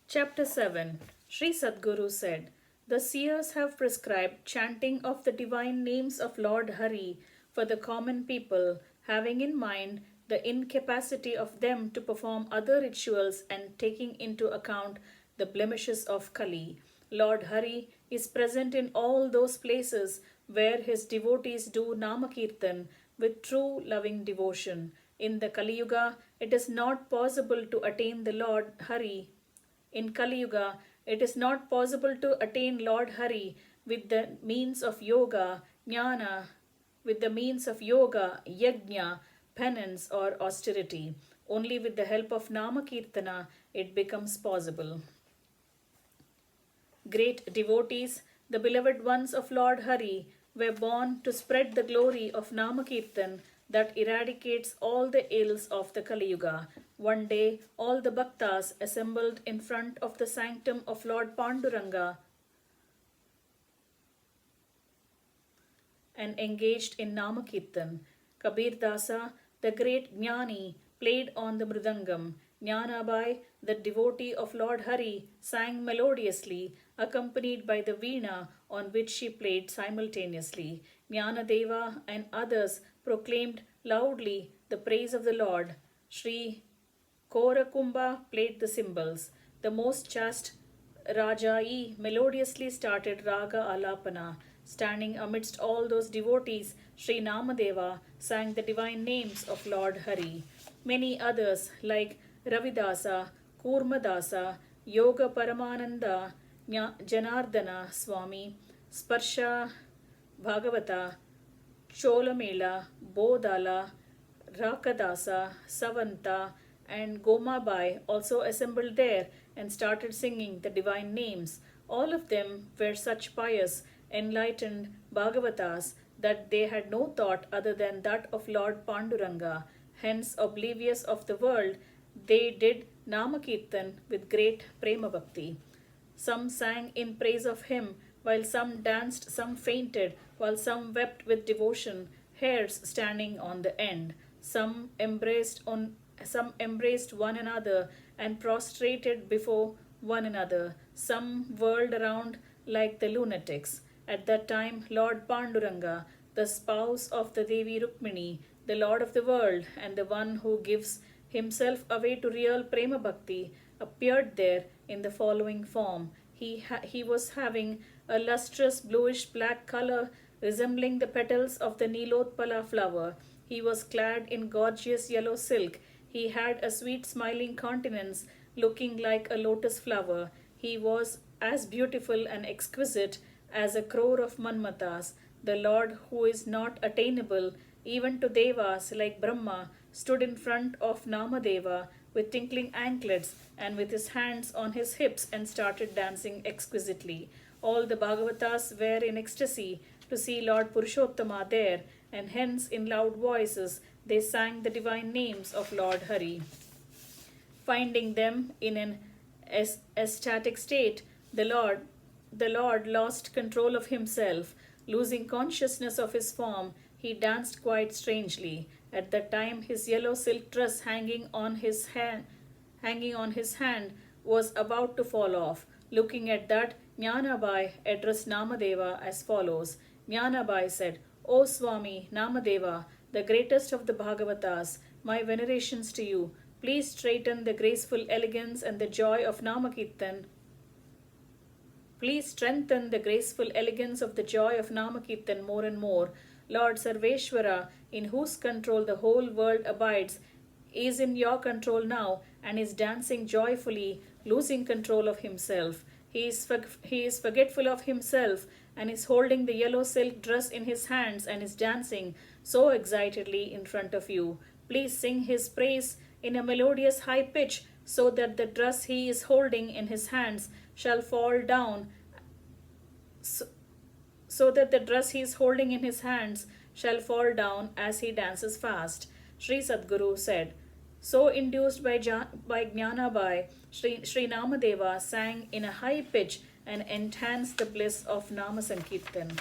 Chapter 7. Sri Sadguru said, "The seers have prescribed chanting of the divine names of Lord Hari for the common people, having in mind the incapacity of them to perform other rituals and taking into account the blemishes of Kali. Lord Hari is present in all those places where his devotees do Namakirtan with true loving devotion. In the Kali Yuga, it is not possible to attain the Lord Hari in Kali Yuga, it is not possible to attain Lord Hari with the means of yoga, jnana, with the means of yoga, yajna, penance, or austerity. Only with the help of Namakirtana it becomes possible. Great devotees, the beloved ones of Lord Hari, were born to spread the glory of Namakirtan that eradicates all the ills of the Kali Yuga. One day, all the bhaktas assembled in front of the sanctum of Lord Panduranga and engaged in Namakirtan. Kabir Dasa, the great Jnani, played on the mridangam. Jnanabai, the devotee of Lord Hari, sang melodiously, accompanied by the veena on which she played simultaneously. Jnanadeva and others proclaimed loudly the praise of the Lord. Shri Korakumbha played the cymbals. The most chaste Rajai melodiously started Raga Alapana. Standing amidst all those devotees, Sri Namadeva sang the divine names of Lord Hari. Many others, like Ravidasa, Kurmadasa, Yoga Paramananda, Janardana Swami, Sparsha Bhagavata, Cholamela, Bodala, Rakadasa, Savanta, and Gomabai also assembled there and started singing the divine names. All of them were such pious, enlightened Bhagavatas that they had no thought other than that of Lord Panduranga. Hence, oblivious of the world, they did Namakirtan with great prema bhakti. Some sang in praise of him, while some danced, some fainted, while some wept with devotion, hairs standing on the end. Some embraced one another and prostrated before one another. Some whirled around like the lunatics. At that time, Lord Panduranga, the spouse of the Devi Rukmini, the Lord of the world, and the one who gives himself away to real prema bhakti, appeared there in the following form. He was having a lustrous bluish black color resembling the petals of the Nilotpala flower. He was clad in gorgeous yellow silk. He had a sweet smiling countenance looking like a lotus flower. He was as beautiful and exquisite as a crore of Manmatas. The Lord, who is not attainable even to Devas like Brahma, stood in front of Namadeva with tinkling anklets and with his hands on his hips and started dancing exquisitely. All the Bhagavatas were in ecstasy to see Lord Purushottama there, and hence in loud voices they sang the divine names of Lord Hari. Finding them in an ecstatic state, the Lord lost control of himself. Losing consciousness of his form, he danced quite strangely. At that time, his yellow silk dress hanging on his hand, was about to fall off. Looking at that, Jnanabai addressed Namadeva as follows. Jnanabai said, "O Swami Namadeva, the greatest of the Bhagavatas, my venerations to you. Please straighten the graceful elegance and the joy of Namakirtan. Please strengthen the graceful elegance of the joy of Namakirtan more and more. Lord Sarveshwara, in whose control the whole world abides, is in your control now and is dancing joyfully, losing control of himself. He is forgetful of himself and is holding the yellow silk dress in his hands and is dancing so excitedly in front of you. Please sing his praise in a melodious high pitch so that the dress he is holding in his hands shall fall down so that the dress he is holding in his hands shall fall down as he dances fast." Sri Sadguru said. So induced by Jnanabai, Sri Namadeva sang in a high pitch and enhanced the bliss of Namakirtan.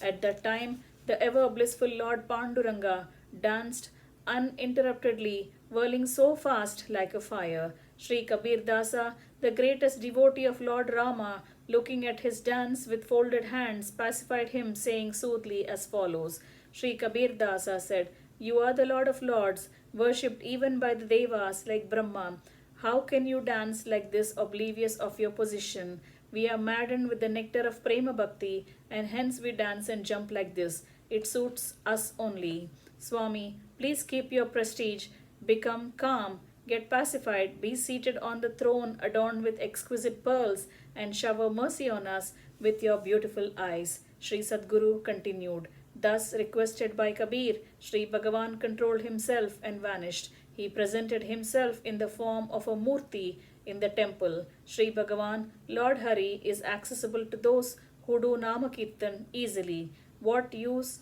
At that time, the ever blissful Lord Panduranga danced uninterruptedly whirling so fast like a fire. Sri Kabir Dasa, the greatest devotee of Lord Rama, looking at his dance with folded hands, pacified him, saying soothly as follows. Sri Kabir Dasa said, "You are the Lord of Lords, worshipped even by the Devas like Brahma. How can you dance like this, oblivious of your position? We are maddened with the nectar of Prema Bhakti, and hence we dance and jump like this. It suits us only. Swami, please keep your prestige, become calm, get pacified, be seated on the throne adorned with exquisite pearls, and shower mercy on us with your beautiful eyes." Sri Sadguru continued. Thus requested by Kabir, Sri Bhagavan controlled himself and vanished. He presented himself in the form of a murti in the temple. Sri Bhagavan, Lord Hari, is accessible to those who do Namakirtan easily. What use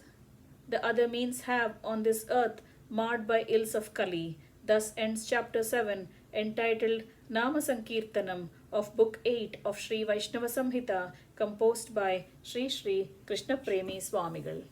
the other means have on this earth marred by ills of Kali? Thus ends chapter 7, entitled Nama Sankirtanam of Book 8 of Shri Vaishnava Samhita, composed by Shri Krishna Premi Swamigal.